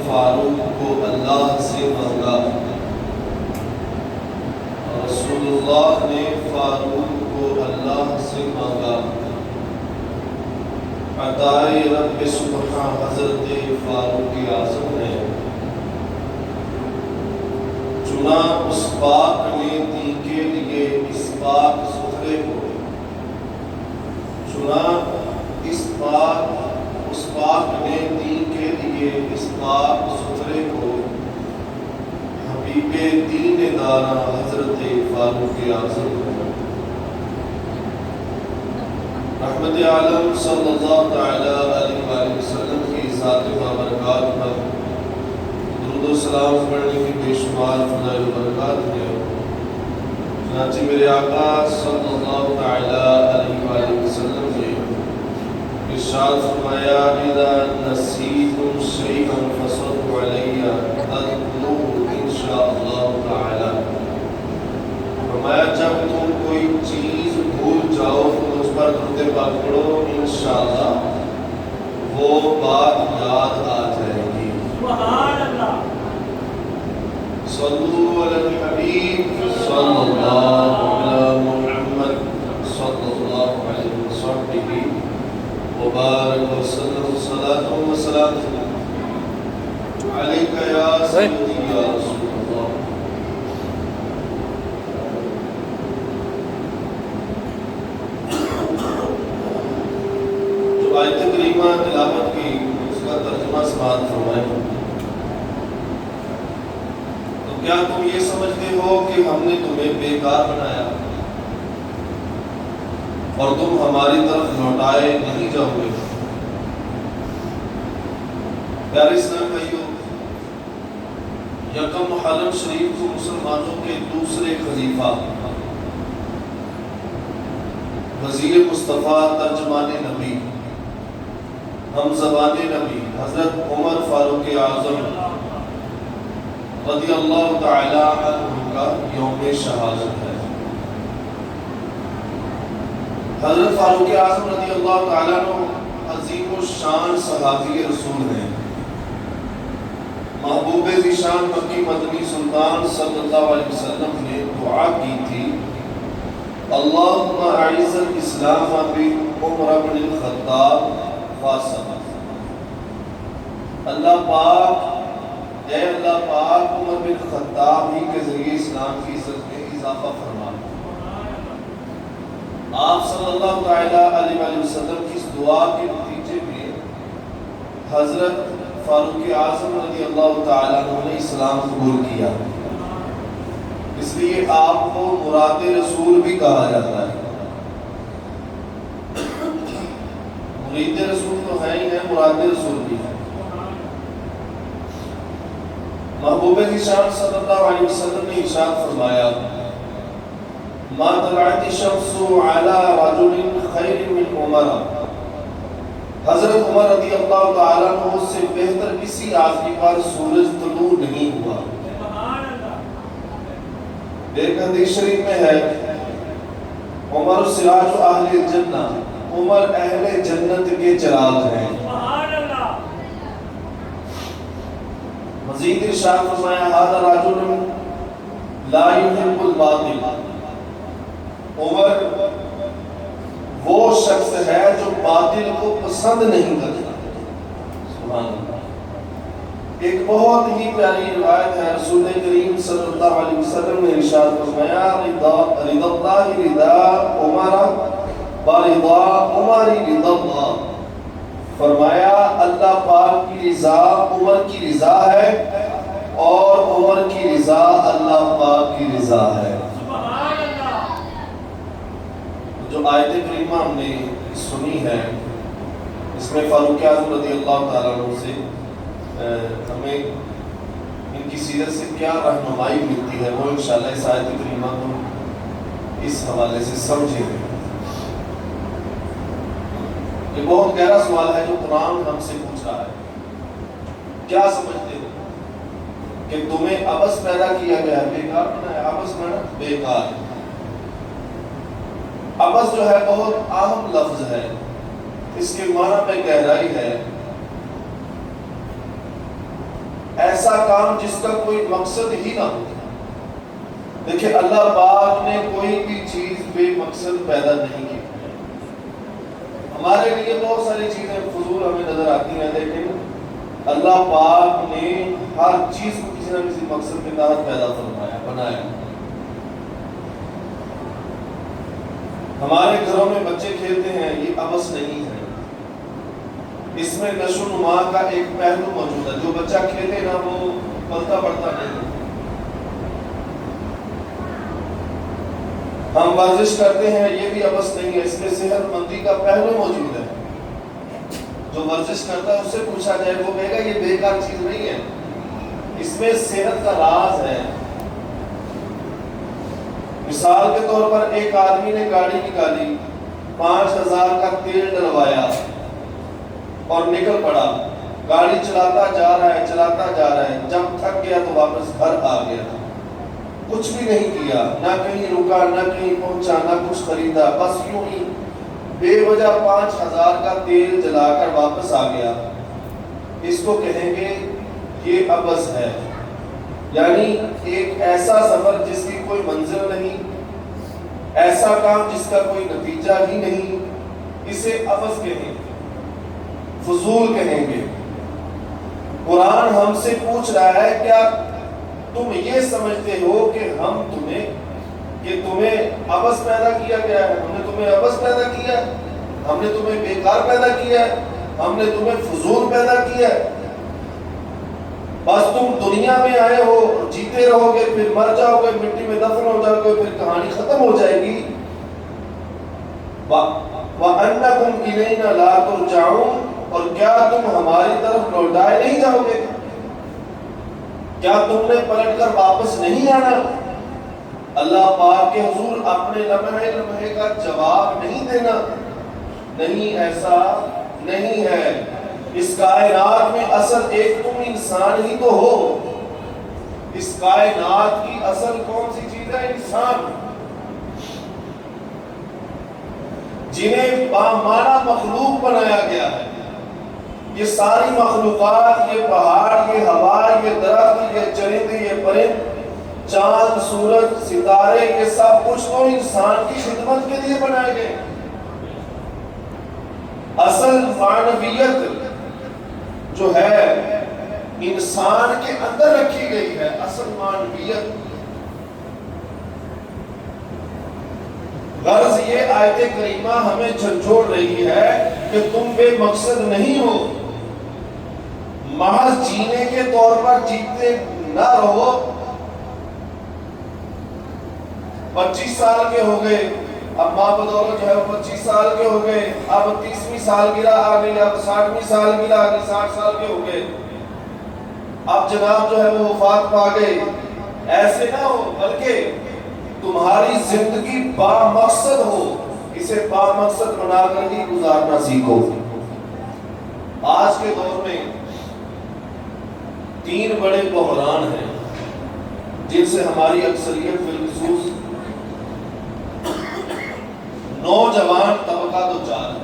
فاروق کو اللہ سے مانگا، رسول اللہ نے فاروق کو اللہ سے مانگا، عطائے رب سبحان حضرت فاروق اعظم نے چنا اس پاک نے دین کے لیے اس پاک ستھرے کو، چنا اس پاک نے دین کے لیے اس پاک ستھرے کو، حبیب دین دانا حضرت فاروق اعظم رحمت عالم صلی اللہ تعالی علیہ وآلہ وسلم کی ذات بابرکات پر درود و سلام پڑھنے کی بے شمار فضائل و برکات ہے۔ چنانچہ میرے آقا صلی اللہ تعالی علیہ وآلہ وسلم نے ارشاد فرمایا اذا نسیتم شیئا فصلوا علی اذکروہ انشاءاللہ تعالی، فرمایا جب تم کوئی چیز بھول جاؤ تو مجھ پر درود پاک پڑھو، انشاءاللہ وہ بات یاد آ جائے گی۔ سبحان اللہ۔ صلو علی الحبیب صلی اللہ علی محمد صلی اللہ علیہ وسلم وبارک وسلم صلاۃ و سلام علیک یا سیدی یا رسول اللہ۔ جو آیت کریمہ تلاوت کی اس کا ترجمہ سماعت فرمائیں۔ تو کیا تم یہ سمجھتے ہو کہ ہم نے تمہیں بیکار بنایا اور تم ہماری طرف لوٹائے نہیں جاؤ گے؟ پیارے اسلام بھائیو، یکم محرم شریف کو مسلمانوں کے دوسرے خلیفہ وزیر مصطفیٰ ترجمان نبی ہم زبان نبی حضرت عمر فاروق اعظم رضی اللہ تعالی عنہ کا یوم شہادت ہے۔ حضرت فاروق اعظم رضی اللہ تعالیٰ عنہ عظیم الشان صحابی رسول ہیں، محبوب ذیشان مکی مدنی سلطان صلی اللہ علیہ وسلم نے دعا کی تھی اللہم اعز الاسلام بعمر بن الخطاب فاصبر، اللہ پاک اے اللہ پاک عمر بن خطاب ہی کے ذریعے اسلام کی عزت میں اضافہ فرما۔ آپ صلی اللہ تعالی علیہ وآلہ وسلم کی اس دعا کے نتیجے میں حضرت فاروق اعظم رضی اللہ تعالیٰ عنہ نے اسلام قبول کیا، اس لیے آپ کو مراد رسول بھی کہا جاتا ہے۔ مرید رسول تو ہے ہی ہے، مراد رسول بھی ہے۔ محبوب ذیشان صلی اللہ علیہ وسلم نے ارشاد فرمایا ما طلعت الشمس على رجل خیر من عمر، حضرت عمر رضی اللہ تعالیٰ عنہ سے بہتر کسی آدمی پر سورج طلوع نہیں ہوا۔ ایک حدیث شریف میں ہے عمر سراج اہل الجنہ، عمر اہل جنت کے چراغ ہیں۔ مزید ارشاد فرمایا ھذا رجل لا يحب الباطل، عمر وہ شخص ہے جو باطل کو پسند نہیں کرتا۔ سبحان اللہ۔ ایک بہت ہی پیاری روایت ہے، رسول کریم صلی اللہ علیہ وسلم نے ارشاد فرمایا رضا اللہ رضا عمر برضا عمر رضا اللہ، فرمایا اللہ پاک کی رضا عمر کی رضا ہے اور عمر کی رضا اللہ پاک کی رضا ہے۔ جو آیت کریمہ ہم نے سنی ہے اس میں فاروق اعظم رضی اللہ تعالیٰ عنہ سے ہمیں ان کی سیرت سے کیا رہنمائی ملتی ہے وہ انشاءاللہ اس آیت کریمہ کو اس حوالے سے سمجھیں گے۔ یہ بہت گہرا سوال ہے جو قرآن ہم سے پوچھ رہا ہے، کیا سمجھتے ہو کہ تمہیں عبث پیدا کیا گیا ہے، بیکار بنایا؟ عبث بنا بیکار، عبث جو ہے بہت اہم لفظ ہے، اس کے معنی میں گہرائی ہے۔ ایسا کام جس کا کوئی مقصد ہی نہ ہو۔ دیکھیں اللہ پاک نے کوئی بھی چیز بے مقصد پیدا نہیں کی۔ ہمارے لیے بہت ساری چیزیں فضول ہمیں نظر آتی ہیں، لیکن اللہ پاک نے ہر چیز کو کسی نہ کسی مقصد کے تحت پیدا فرمایا، بنایا۔ ہمارے گھروں میں بچے کھیلتے ہیں، یہ عبث نہیں ہے، اس میں نشو و نما کا ایک پہلو موجود ہے۔ جو بچہ کھیلے نا وہ پلتا بڑھتا نہیں ہے۔ ہم ورزش کرتے ہیں، یہ بھی عبث نہیں ہے، اس میں صحت مندی کا پہلو موجود ہے۔ جو ورزش کرتا ہے اس سے پوچھا جائے وہ کہے گا یہ بیکار چیز نہیں ہے، اس میں صحت کا راز ہے۔ مثال کے طور پر ایک آدمی نے گاڑی نکالی، 5000 کا تیل ڈلوایا اور نکل پڑا، گاڑی چلاتا جا رہا ہے، جب تھک گیا تو واپس گھر آ گیا، کچھ بھی نہیں کیا، نہ کہیں رکا، نہ کہیں پہنچا، نہ کچھ خریدا، بس یوں ہی بے وجہ 5000 کا تیل جلا کر واپس آ گیا۔ اس کو کہیں گے یہ عبث ہے، یعنی ایک ایسا سفر جس کی کوئی منزل نہیں، ایسا کام جس کا کوئی نتیجہ ہی نہیں، اسے عبث کہیں گے، فضول کہیں گے۔ قرآن ہم سے پوچھ رہا ہے کیا تم یہ سمجھتے ہو کہ تمہیں عبث پیدا کیا گیا ہے؟ ہم نے تمہیں عبث پیدا کیا ہے، ہم نے تمہیں بیکار پیدا کیا ہے، ہم نے تمہیں فضول پیدا کیا ہے؟ بس تم دنیا میں آئے ہو، جیتے رہو گے، پھر مر جاؤ گے، مٹی میں دفن ہو جاؤ گے، پھر کہانی ختم ہو جائے گی۔ وَأَنَّكُمْ إِلَيْنَا لَا تُرْجَعُونَ، اور کیا تم ہماری طرف لوٹائے نہیں جاؤ گے؟ کیا تم نے پلٹ کر واپس نہیں آنا؟ اللہ پاک کے حضور اپنے لمحے کا جواب نہیں دینا، نہیں ایسا نہیں ہے۔ اس کائنات میں اصل ایک تم انسان ہی تو ہو۔ اس کائنات کی اصل کون سی چیز ہے؟ انسان، جنہیں بامانہ مخلوق بنایا گیا ہے۔ یہ ساری مخلوقات، یہ پہاڑ، یہ ہوا، یہ درخت، یہ چرندے، یہ پرند، چاند، سورج، ستارے، یہ سب کچھ تو انسان کی خدمت کے لیے بنائے گئے۔ اصل معنویت جو ہے انسان کے اندر رکھی گئی ہے، اصل معنویت۔ غرض یہ آیت کریمہ ہمیں جھنجھوڑ رہی ہے کہ تم بے مقصد نہیں ہو، محض جینے کے طور پر جیتے نہ رہو۔ 25 سال کے ہو گئے، اب ماں بدولت جو ہے وہ 25 سال کے ہو گئے، اب 30ویں سالگرہ آ گئی، اب 60ویں سالگرہ آ گئی، 60 سال کے ہو گئے، اب جناب جو ہے وہ وفات پا گئے۔ ایسے نہ ہو، بلکہ تمہاری زندگی با مقصد ہو، اسے با مقصد بنا کر ہی گزارنا سیکھو۔ آج کے دور میں 3 بڑے بحران ہیں جن سے ہماری اکثریت بالخصوص نوجوان طبقہ دوچار ہے۔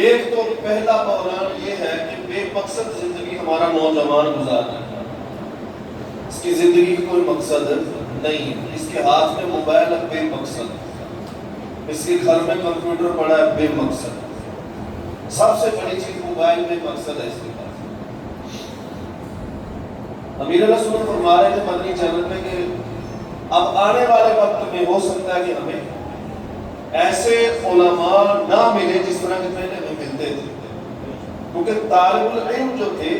ایک تو پہلا بحران یہ ہے کہ بے مقصد زندگی ہمارا نوجوان گزار رہا ہے، اس کی زندگی کا کوئی مقصد نہیں، اس کے ہاتھ میں موبائل ہے بے مقصد، اس کے گھر میں کمپیوٹر پڑا ہے بے مقصد، سب سے بڑی چیز موبائل بے مقصد ہے اس کے پاس۔ امیر اللہ سنت فرما رہے تھے مدنی چینل میں کہ اب آنے والے وقت میں ہو سکتا ہے کہ ہمیں ایسے علماء نہ ملے جس طرح کے پہلے ہمیں ملتے تھے، کیونکہ طالب العلم جو تھے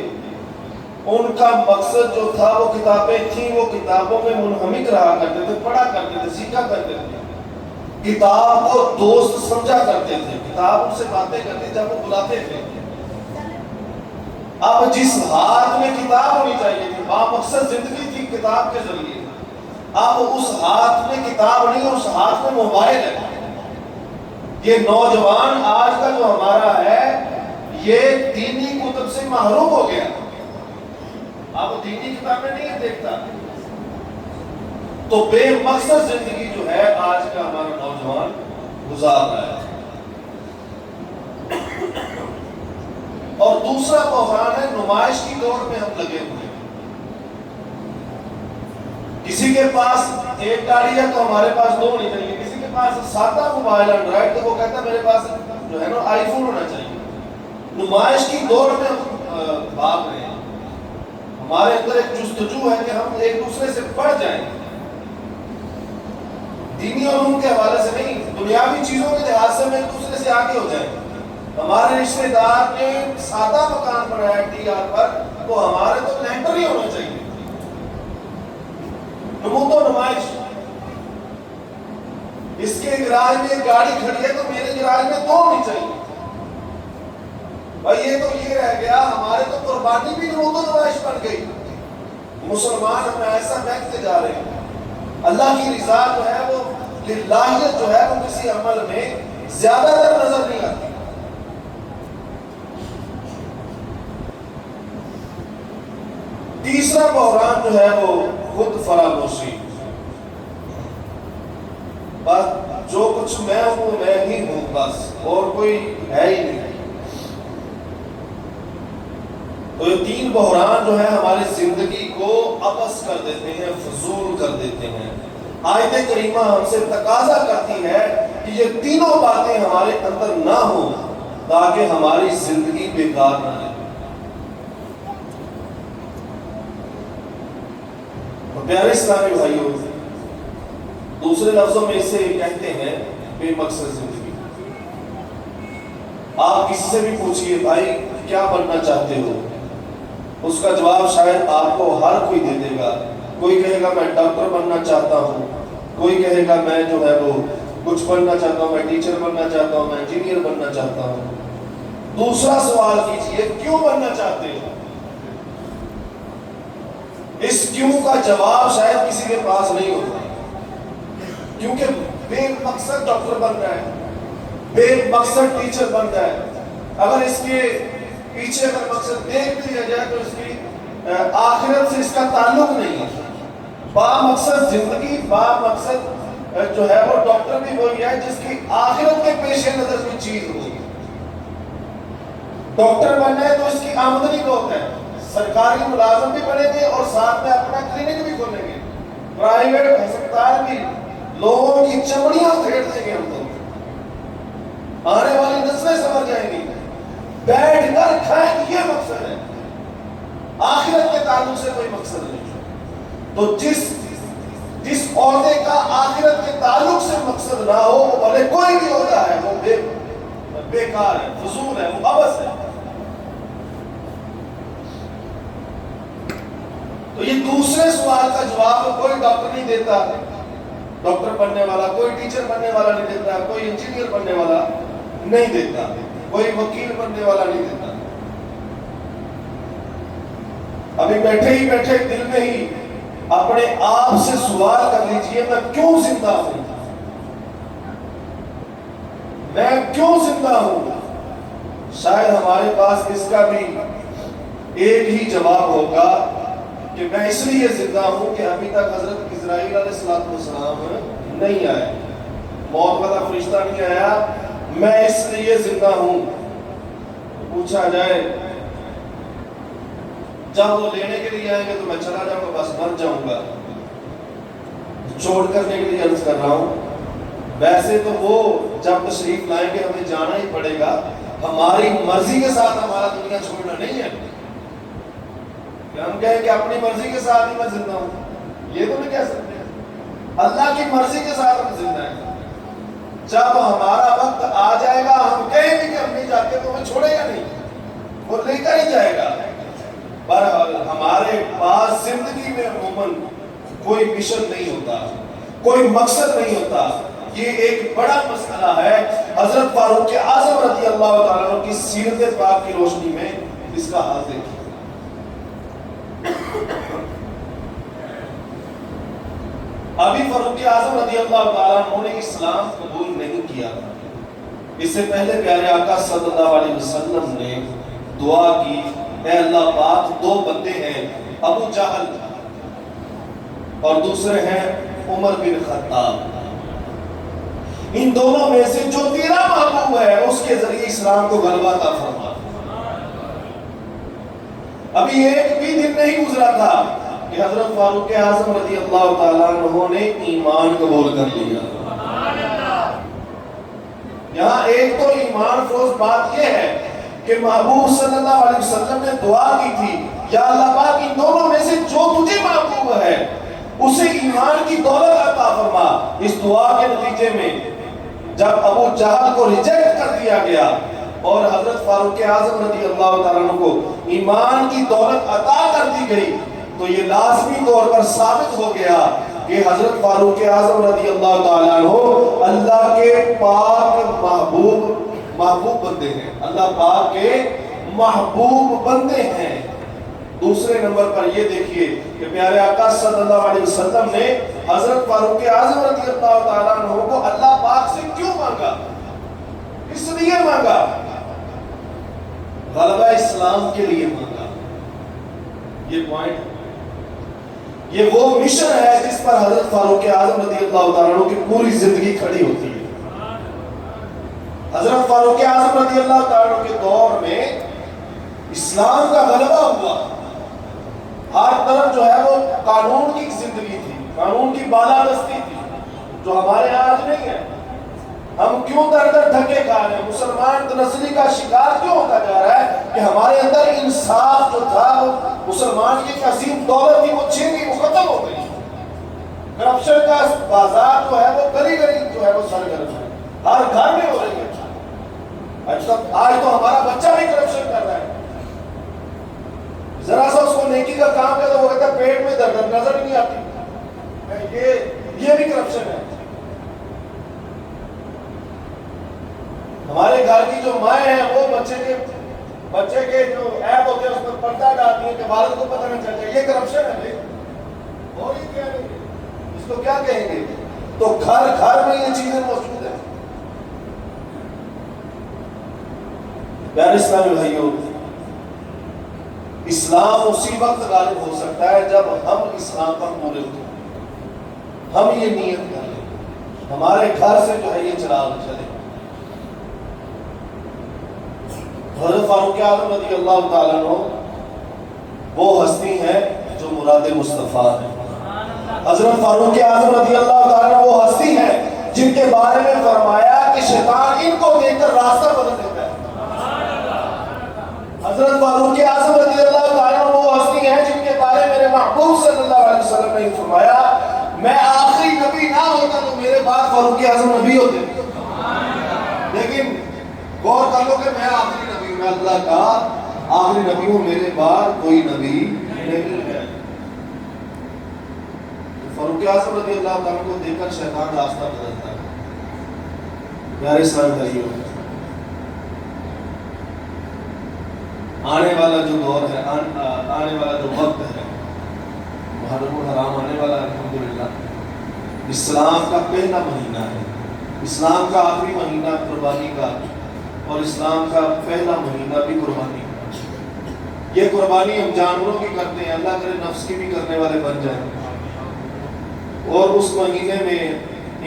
ان کا مقصد جو تھا وہ کتابیں تھیں، وہ کتابوں میں منہمک رہا کرتے تھے، پڑھا کرتے تھے، سیکھا کرتے تھے، کتاب کو دوست سمجھا کرتے تھے، کتاب ان سے باتیں کرتے جب وہ بلاتے تھے۔ اب جس ہاتھ میں کتاب ہونی چاہیے تھی، بامقصد زندگی تھی کتاب کے ذریعے، اب اس ہاتھ میں کتاب نہیں، اس ہاتھ میں موبائل ہے۔ یہ نوجوان آج کا جو ہمارا ہے یہ دینی کتب سے محروم ہو گیا، اب دینی کتابیں نہیں دیکھتا، تو بے مقصد زندگی جو ہے آج کا ہمارا نوجوان گزار رہا ہے۔ اور دوسرا بحران ہے نمائش کی کسی کے پاس ایک گاڑی ہے تو ہمارے پاس دو ہونی چاہیے. کسی کے پاس سادہ موبائل اینڈرائڈ تو وہ کہتا ہے میرے پاس جو ہے نا آئی فون ہونا چاہیے. نمائش کی دور میں ہم بھاگ رہے ہیں. ہمارے اندر ایک جستجو ہے کہ ہم ایک دوسرے سے بڑھ جائیں, دینی علوم کے حوالے سے نہیں, دنیاوی چیزوں کے لحاظ سے ہم ایک دوسرے سے آگے ہو جائیں. ہمارے رشتے دار نے سادہ مکان بنایا ہے ٹی آر پر, تو ہمارے تو لینٹر ہی ہونا چاہیے. نمود و نمائش, اس کے گراج میں ایک گاڑی کھڑی ہے تو میرے گراج میں دو ہونی چاہیے. بھائی یہ تو یہ رہ گیا, ہمارے تو قربانی بھی نمود و نمائش بن گئی. مسلمان ہم ایسا بہتے جا رہے ہیں. اللہ کی رضا جو ہے وہ للہیت جو ہے وہ کسی عمل میں زیادہ تر نظر نہیں آتی. تیسرا بحران جو ہے وہ خود فراموشی. بس جو کچھ میں ہوں میں ہی ہوں, بس اور کوئی ہے ہی نہیں. تو یہ تین بحران جو ہے ہماری زندگی کو عبث کر دیتے ہیں, فضول کر دیتے ہیں. آیت کریمہ ہم سے تقاضا کرتی ہے کہ یہ تینوں باتیں ہمارے اندر نہ ہوں تاکہ ہماری زندگی بیکار نہ رہے. پیارے اسلامی بھائیوں, دوسرے لفظوں میں اسے کہتے ہیں بے مقصد زندگی. آپ کسی سے بھی پوچھئے بھائی کیا بننا چاہتے ہو, اس کا جواب شاید آپ کو ہر کوئی دے دے گا. کوئی کہے گا میں ڈاکٹر بننا چاہتا ہوں, کوئی کہے گا میں جو ہے وہ کچھ بننا چاہتا ہوں, میں ٹیچر بننا چاہتا ہوں, میں انجینئر بننا چاہتا ہوں. دوسرا سوال کیجئے کیوں بننا چاہتے ہو. اس کیوں کا جواب شاید کسی کے پاس نہیں ہوتا, کیونکہ بے مقصد ڈاکٹر بن رہا ہے, بے مقصد ٹیچر بن رہا ہے. اگر اس کے پیچھے اگر مقصد دیکھ بھی لیا جائے تو اس کی آخرت سے اس کا تعلق نہیں ہے. با مقصد زندگی, با مقصد جو ہے وہ ڈاکٹر بھی وہی ہے جس کی آخرت کے پیش نظر کوئی چیز ہوگی. ڈاکٹر بننا ہے تو اس کی آمدنی بہت ہے, سرکاری ملازم بھی بنیں گے اور ساتھ میں اپنا کلینک بھی کھولیں گے, پرائیویٹ ہسپتال بھی, لوگوں کی چمڑیاں پھیڑ دیں گے ہم لوگ, آنے والی نسلیں سمجھ جائیں گی. بیٹھ کر کھائیں یہ مقصد ہے, آخرت کے تعلق سے کوئی مقصد نہیں. تو جس عہدے کا آخرت کے تعلق سے مقصد نہ ہو وہ بھلے کوئی بھی عہدہ ہے وہ بیکار ہے, فضول ہے, وہ عبث ہے. تو یہ دوسرے سوال کا جواب کوئی ڈاکٹر نہیں دیتا, ڈاکٹر بننے والا, کوئی ٹیچر بننے والا نہیں دیتا, کوئی انجینئر بننے والا نہیں دیتا, کوئی وکیل بننے والا نہیں دیتا. ابھی بیٹھے ہی بیٹھے دل میں ہی اپنے آپ سے سوال کر لیجئے میں کیوں زندہ ہوں, میں کیوں زندہ ہوں. شاید ہمارے پاس اس کا بھی ایک ہی جواب ہوگا کہ میں اس لیے زندہ ہوں کہ ابھی تک حضرت اسرائیل علیہ السلام نہیں آئے, موت والا فرشتہ نہیں آیا, میں اس لیے زندہ ہوں. پوچھا جائے جب وہ لینے کے لیے آئیں گے تو میں چلا جاؤں گا, بس مر جاؤں گا. چھوڑ کرنے کے لیے عرض کر رہا ہوں, ویسے تو وہ جب تشریف لائیں گے ہمیں جانا ہی پڑے گا, ہماری مرضی کے ساتھ ہمارا دنیا چھوڑنا نہیں ہے. کہ ہم کہیں کہ اپنی مرضی کے ساتھ ہی میں زندہ ہوں, یہ تو نہیں کہہ سکتے. اللہ کی مرضی کے ساتھ ہم زندہ ہیں. جب ہمارا وقت آ جائے گا ہم کہیں بھی کہ ہم نہیں جاتے تو ہمیں چھوڑے گا نہیں, وہ لے کر ہی جائے گا. پر ہمارے پاس زندگی میں عموماً کوئی مشن نہیں ہوتا, کوئی مقصد نہیں ہوتا. یہ ایک بڑا مسئلہ ہے. حضرت فاروق اعظم رضی اللہ تعالیٰ عنہ کی سیرت پاک کی روشنی میں اس کا حال دیکھیں. ابھی فاروق اعظم رضی اللہ تعالیٰ عنہ نے اسلام قبول نہیں کیا. اس سے پہلے پیارے آقا صلی اللہ علیہ وسلم نے دعا کی, اے اللہ پاک دو بندے ہیں, ابو جہل اور دوسرے ہیں عمر بن خطاب, ان دونوں میں سے جو تیرا محبوب ہے اس کے ذریعے اسلام کو غلبہ عطا فرما. ابھی ایک بھی دن نہیں گزرا تھا کہ حضرت فاروق اعظم رضی اللہ تعالیٰ عنہ نے ایمان قبول کر لیا. یہاں ایک تو ایمان فروز بات یہ ہے کہ محبوب صلی اللہ علیہ وسلم نے دعا کی تھی یا اللہ پاک ان دونوں میں سے جو تجھے محبوب ہے اسے ایمان کی دولت عطا فرما. اس دعا کے نتیجے میں جب ابو جہل کو ریجیکٹ کر دیا گیا اور حضرت فاروق اعظم رضی اللہ تعالیٰ عنہ کو ایمان کی دولت عطا کر دی گئی تو یہ لازمی طور پر ثابت ہو گیا کہ حضرت فاروق اعظم رضی اللہ تعالیٰ عنہ اللہ کے پاک محبوب بندے ہیں. اللہ پاک کے محبوب بندے ہیں. دوسرے نمبر پر یہ دیکھیے کہ پیارے آقا صلی اللہ علیہ وسلم نے حضرت فاروق اعظم رضی اللہ تعالیٰ عنہ کو اللہ پاک سے کیوں مانگا؟ اس لیے مانگا غلبہ اسلام کے لیے مانگا. یہ پوائنٹ، یہ وہ مشن ہے جس پر حضرت فاروق اعظم رضی اللہ تعالیٰ عنہ کی پوری زندگی کھڑی ہوتی ہے. حضرت فاروق اعظم رضی اللہ تعالیٰ عنہ کے دور میں اسلام کا غلبہ ہوا. ہر طرف جو ہے وہ قانون کی زندگی تھی، قانون کی بالادستی تھی جو ہمارے یہاں آج نہیں ہے. ہم کیوں در در دھکے کھا رہے ہیں؟ مسلمان تنزلی کا شکار کیوں ہوتا جا رہا ہے کہ ہمارے اندر انصاف جو تھا وہ مسلمان کی ایک عظیم دولت تھی وہ چھین گئی، وہ ختم ہو گئی. کرپشن کا بازار جو ہے وہ گلی گلی جو ہے وہ سرگرم ہے، ہر گھر میں ہو رہی ہے. آج تو ہمارا بچہ بھی کرپشن کر رہا ہے. ذرا سا اس کو نیکی کا کام کرتا وہ کہتا ہے پیٹ میں درد نظر نہیں آتی. یہ بھی کرپشن ہے. ہمارے گھر کی جو مائیں ہیں وہ بچے کے جو ایپ ہوتے ہیں اس پر پردہ ڈالتی ہیں کہ والد کو پتہ نہیں چلتا. یہ کرپشن ہے بھائی. اور یہ کیا نہیں ہے، اس کو کیا کہیں گے؟ تو گھر گھر میں یہ چیزیں موجود ہیں. پیارے اسلامی بھائیوں، اسلام اسی وقت غالب ہو سکتا ہے جب ہم اسلام پر پورے ہوتے ہیں. ہم یہ نیت کر لیں ہمارے گھر سے جو ہے یہ چراغ چلے. حضرت فاروق اعظم رضی اللہ تعالیٰ عنہ وہ ہستی ہے جو مراد مصطفیٰ ہے. حضرت فاروق اعظم رضی اللہ تعالیٰ عنہ وہ ہستی ہے جن کے بارے میں فرمایا کہ شیطان ان کو دیکھ کر راستہ بدل دیتا ہے. حضرت فاروق اعظم رضی اللہ تعالیٰ عنہ وہ ہستی ہیں جن کے بارے میں میرے محبوب صلی اللہ علیہ وسلم نے فرمایا میں آخری نبی نہ ہوتا تو میرے بعد فاروق اعظم نبی ہوتے. لیکن غور کر لو کہ میں آخری نبی ہوں، میں اللہ کا آخری نبی ہوں، میرے بعد کوئی نبی نہیں ہے. فاروق اعظم رضی اللہ تعالیٰ کو دیکھ کر شیطان راستہ بدلتا ہے. پیارے اسلام بھائیوں، آنے والا جو دور ہے، آنے والا جو وقت ہے، محرم الحرام آنے والا ہے. الحمدللہ اسلام کا پہلا مہینہ ہے، اسلام کا آخری مہینہ قربانی کا، اور اسلام کا پہلا مہینہ بھی قربانی کا. یہ قربانی ہم جانوروں کی کرتے ہیں، اللہ کرے نفس کی بھی کرنے والے بن جائیں. اور اس مہینے میں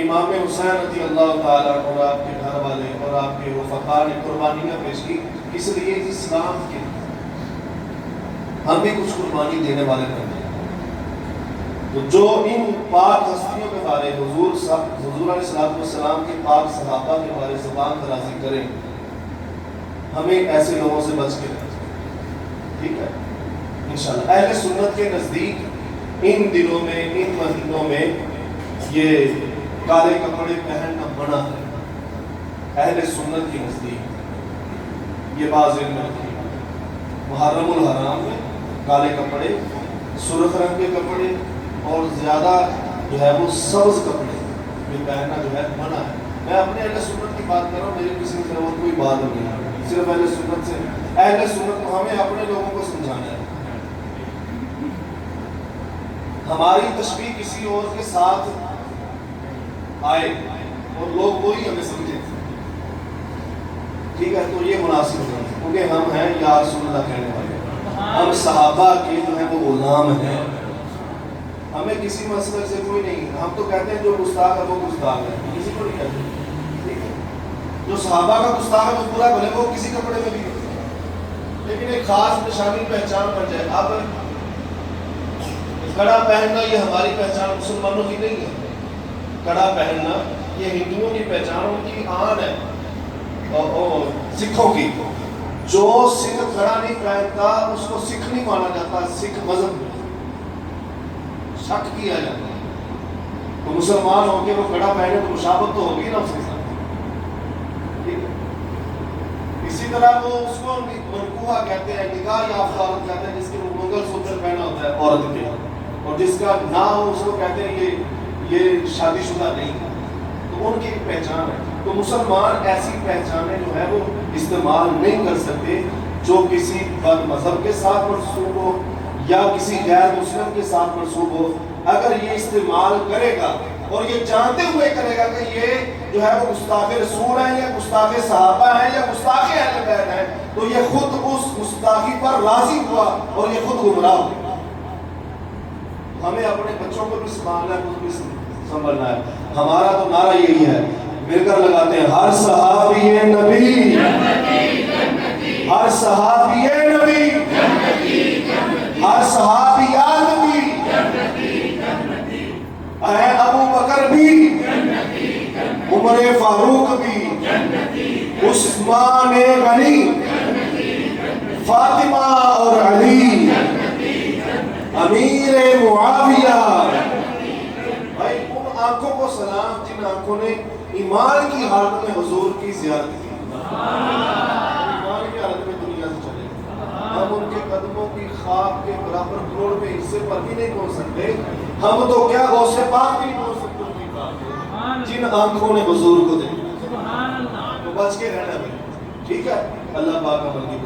امام حسین رضی اللہ تعالیٰ اور آپ کے گھر والے اور آپ کے رفقا نے قربانیاں پیش کی. اس لیے اسلام کے ہم بھی کچھ قربانی دینے والے بن جائیں. تو جو ان پاک ہستیوں کے بارے حضور علیہ السلام کے پاک صحابہ کے بارے زبان درازی کریں، ہمیں ایسے لوگوں سے بچ کے رہنا چاہیے. ٹھیک ہے انشاءاللہ. اہل سنت کے نزدیک ان دنوں میں، ان مہینوں میں یہ کالے کپڑے پہننا منع ہے. اہل سنت کے نزدیک یہ بات ذہن میں رکھیے. محرم الحرام میں کالے کپڑے، سرخ رنگ کے کپڑے اور زیادہ جو ہے وہ سبز کپڑے یہ پہننا جو ہے منع ہے. میں اپنے اہل سنت کی بات کر رہا ہوں، میری کسی طرح کوئی بات نہیں ہے. صرف اہل سنت سے، اہل سنت کو ہمیں اپنے لوگوں کو سمجھانا ہے. ہماری تشبیہ کسی اور کے ساتھ آئے اور لوگ وہی ہمیں سمجھے، ٹھیک ہے، تو یہ مناسب نہیں، کیونکہ ہم ہیں یا رسول اللہ کہنے والے. ہم صحابہ کے جو ہیں وہ غلام ہیں. ہمیں کسی مسئلے سے کوئی نہیں. ہم تو کہتے ہیں جو گستاخ ہے وہ گستاخ ہے، کسی کو نہیں کہتے. ٹھیک ہے، جو صحابہ کا گستاخ ہے وہ پورا بھلے وہ کسی کپڑے میں بھی ہوتا ہے، لیکن ایک خاص نشانی پہچان بن جائے. اب کڑا پہننا یہ ہماری پہچان مسلمانوں کی نہیں ہے. کڑا پہننا یہ ہندوؤں کی پہچان، ان کی آن ہے، اور سکھوں کی. جو سکھ کڑا نہیں پہنتا اس کو سکھ نہیں مانا جاتا، سکھ مذہب میں شک کیا جاتا ہے. تو مسلمان ہو کے وہ کڑا پہنے تو مشابہت تو ہوگی نا اس کے ساتھ. ٹھیک ہے. اسی طرح وہ اس کو منقوہ کہتے ہیں، نکاح یافتہ عورت کہتے ہیں جس کے منگل سوتر پہنا ہوتا ہے عورت کے، اور جس کا نہ ہو اس کو کہتے ہیں یہ شادی شدہ نہیں ہے. تو ان کی ایک پہچان ہے. تو مسلمان ایسی پہچانیں جو ہے وہ استعمال نہیں کر سکتے جو کسی بد مذہب کے ساتھ منسوب ہو یا کسی غیر مسلم کے ساتھ منسوب ہو. اگر یہ استعمال کرے گا اور یہ جانتے ہوئے کرے گا کہ یہ جو ہے وہ گستاخ رسول ہیں یا گستاخ صحابہ ہیں یا گستاخ اہل بیت ہیں، تو یہ خود اس گستاخی پر راضی ہوا اور یہ خود گمراہ ہوا. ہمیں اپنے بچوں کو بھی سنبھالنا ہے، خود بھی سنبھلنا ہے. ہمارا تو نعرہ یہی ہے، مل کر لگاتے ہیں، ہر صحابی نبی، ہر صحابی نبی، ہر صحابی نبی، اے ابو بکر بھی، عمر فاروق بھی، عثمان غنی، فاطمہ اور علی، امیر معاویہ. بھائی ان آنکھوں کو سلام جن آنکھوں نے ایمان کی حالت میں حضور کی زیارت کی. ایمان کی حالت میں دنیا سے چلے، ہم ان کے قدموں کی خواب کے برابر کروڑ میں حصے پر بھی نہیں پہنچ سکتے. ہم تو کیا غوث پاک بھی نہیں پہنچ سکتے جن آنکھوں نے حضور کو دیکھا. تو بچ کے رہنا بھی ٹھیک ہے. اللہ پاک عمل کی